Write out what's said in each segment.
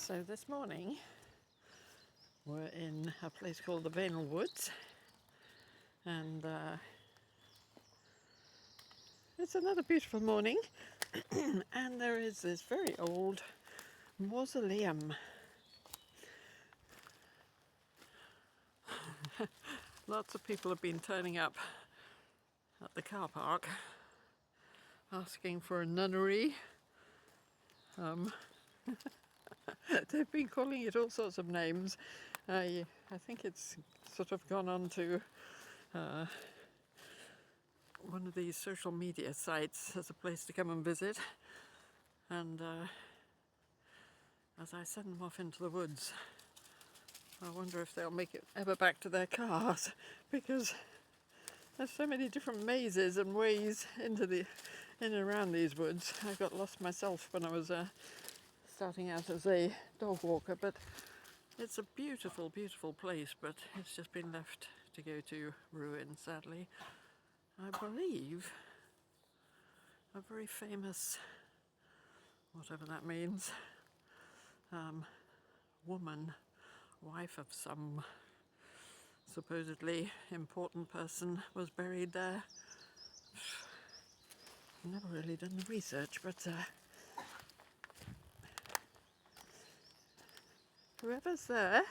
So this morning we're in a place called the Vale Woods, and it's another beautiful morning and there is this very old mausoleum. Lots of people have been turning up at the car park asking for a nunnery. They've been calling it all sorts of names. I think it's sort of gone on to one of these social media sites as a place to come and visit. And as I send them off into the woods, I wonder if they'll make it ever back to their cars, because there's so many different mazes and ways in and around these woods. I got lost myself when I was starting out as a dog walker, but it's a beautiful, beautiful place, but it's just been left to go to ruin, sadly. I believe a very famous, whatever that means, woman, wife of some supposedly important person, was buried there. I've never really done the research, but whoever's there,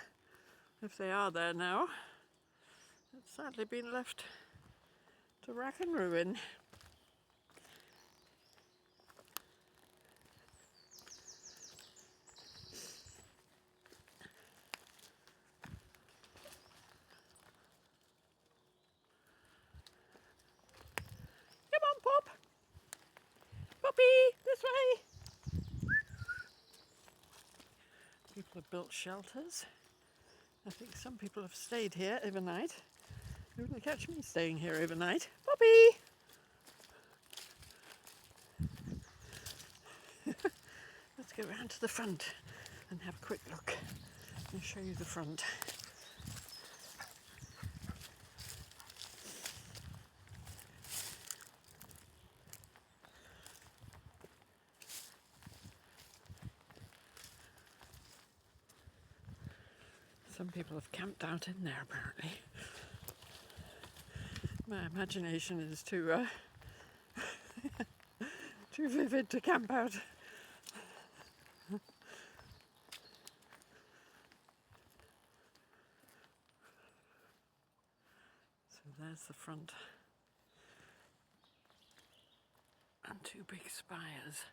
if they are there now, it's sadly been left to rack and ruin. Come on, Pop! Poppy, this way! People have built shelters. I think some people have stayed here overnight. You wouldn't catch me staying here overnight. Poppy! Let's go round to the front and have a quick look and show you the front. Some people have camped out in there, apparently. My imagination is too too vivid to camp out. So there's the front, and two big spires.